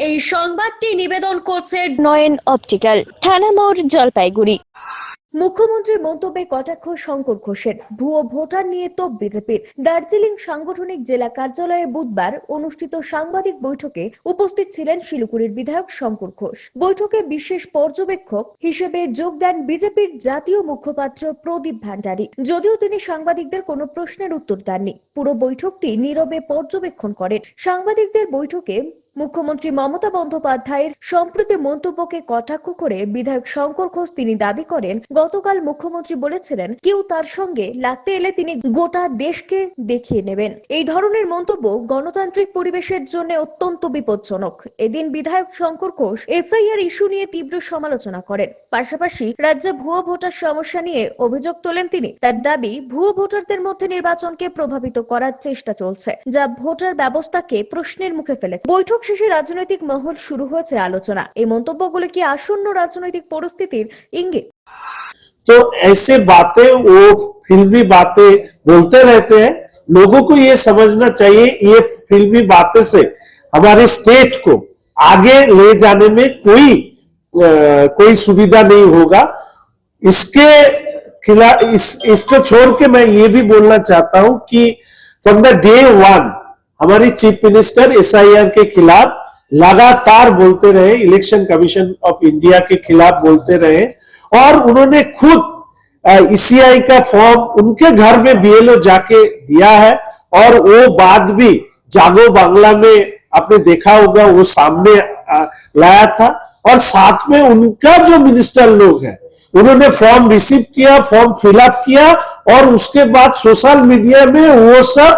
এই সংবাদটি নিবেদন করছে নয়ন অপটিক্যাল, থানা মোড়, জলপাইগুড়ি। মুখ্যমন্ত্রীর মন্তব্যে কটাক্ষ শঙ্কর ঘোষের। ভুয়ো ভোটার নিয়ে তোপ বিজেপির। দার্জিলিং সাংগঠনিক জেলা কার্যালয়ে বুধবার অনুষ্ঠিত সাংবাদিক বৈঠকে উপস্থিত ছিলেন শিলিগুড়ির বিধায়ক শঙ্কর ঘোষ। বৈঠকে বিশেষ পর্যবেক্ষক হিসেবে যোগ দেন বিজেপির জাতীয় মুখপাত্র প্রদীপ ভান্ডারী। যদিও তিনি সাংবাদিকদের কোনো প্রশ্নের উত্তর দেননি, পুরো বৈঠকটি নীরবে পর্যবেক্ষণ করেন। সাংবাদিকদের বৈঠকে মুখ্যমন্ত্রী মমতা বন্দ্যোপাধ্যায়ের সম্প্রতি মন্তব্যকে কটাক্ষ করে বিধায়ক শঙ্কর ঘোষ তিনি দাবি করেন, গতকাল মুখ্যমন্ত্রী বলেছিলেন কেউ তার সঙ্গে লাগতে এলে তিনি গোটা দেশকে দেখিয়ে নেবেন। এই ধরনের মন্তব্য গণতান্ত্রিক পরিবেশের জন্য অত্যন্ত বিপজ্জনক। এদিন বিধায়ক শঙ্কর ঘোষ এসআইআর ইস্যু নিয়ে তীব্র সমালোচনা করেন। পাশাপাশি রাজ্যে ভুয়ো ভোটার সমস্যা নিয়ে অভিযোগ তোলেন তিনি। তার দাবি, ভুয়ো ভোটারদের মধ্যে নির্বাচনকে প্রভাবিত করার চেষ্টা চলছে, যা ভোটার ব্যবস্থাকে প্রশ্নের মুখে ফেলেছে। বৈঠক শেষে রাজনৈতিক মহল শুরু হয়েছে আলোচনা। এই মন্তব্যগুলো কি আসন্ন রাজনৈতিক পরিস্থিতির ইঙ্গিত? तो ऐसे बातें वो फिल्मी बातें बोलते रहते हैं। लोगों को ये समझना चाहिए ये फिल्मी बातें से हमारे स्टेट को आगे ले जाने में कोई सुविधा नहीं होगा। इसके खिलाफ इसको छोड़ के मैं ये भी बोलना चाहता हूं कि फ्रॉम द डे वन हमारी चीफ मिनिस्टर एसआईआर के खिलाफ लगातार बोलते रहे, इलेक्शन कमीशन ऑफ इंडिया के खिलाफ बोलते रहे और उन्होंने खुद ईसीआई का फॉर्म उनके घर में बीएलओ जाके दिया है। और वो बात भी जागो बांग्ला में आपने देखा होगा, वो सामने लाया था। और साथ में उनका जो मिनिस्टर लोग हैं उन्होंने फॉर्म रिसीव किया, फॉर्म फिलअप किया और उसके बाद सोशल मीडिया में वो सब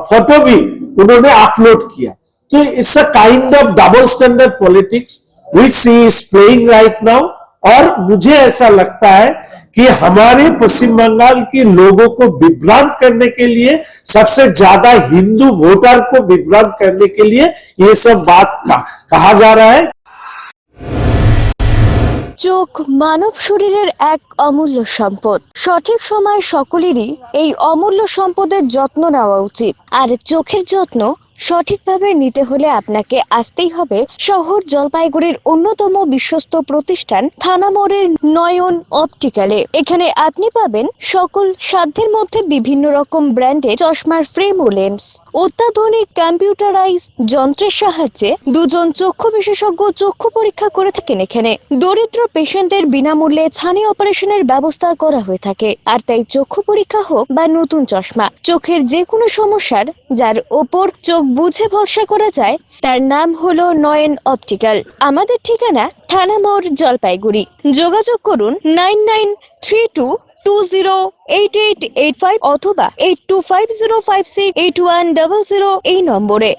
फोटो भी उन्होंने अपलोड किया। तो it's a kind of double standard politics which he is playing right now. और मुझे ऐसा लगता है कि हमारे पश्चिम बंगाल के लोगों को विभ्रांत करने के लिए, सबसे ज्यादा हिंदू वोटर को विभ्रांत करने के लिए ये सब बात कहा जा रहा है। চোখ মানব শরীরের এক অমূল্য সম্পদ। সঠিক সময় সকলেরই এই অমূল্য সম্পদের যত্ন নেওয়া উচিত। আর চোখের যত্ন সঠিকভাবে নিতে হলে আপনাকে আসতেই হবে শহর জলপাইগুড়ির অন্যতম বিশ্বস্ত প্রতিষ্ঠান থানা মোড়ের নয়ন অপটিক্যালে। এখানে আপনি পাবেন সকল সাধ্যের মধ্যে বিভিন্ন রকম ব্র্যান্ডের চশমার ফ্রেম ও লেন্স। অত্যাধুনিক কম্পিউটারাইজ যন্ত্রের সাহায্যে দুজন চক্ষু বিশেষজ্ঞ চক্ষু পরীক্ষা করে থাকেন এখানে। দরিদ্র পেশেন্টদের বিনামূল্যে ছানি অপারেশনের ব্যবস্থা করা হয়ে থাকে। আর তাই চক্ষু পরীক্ষা হোক বা নতুন চশমা, চোখের যে কোনো সমস্যার যার ওপর চোখ বুঝে ভরসা করা যায় তার নাম হলো নয়ন অপটিক্যাল। আমাদের ঠিকানা থানা মোড়, জলপাইগুড়ি। যোগাযোগ করুন 9932208885 অথবা 8250568100 এই নম্বরে।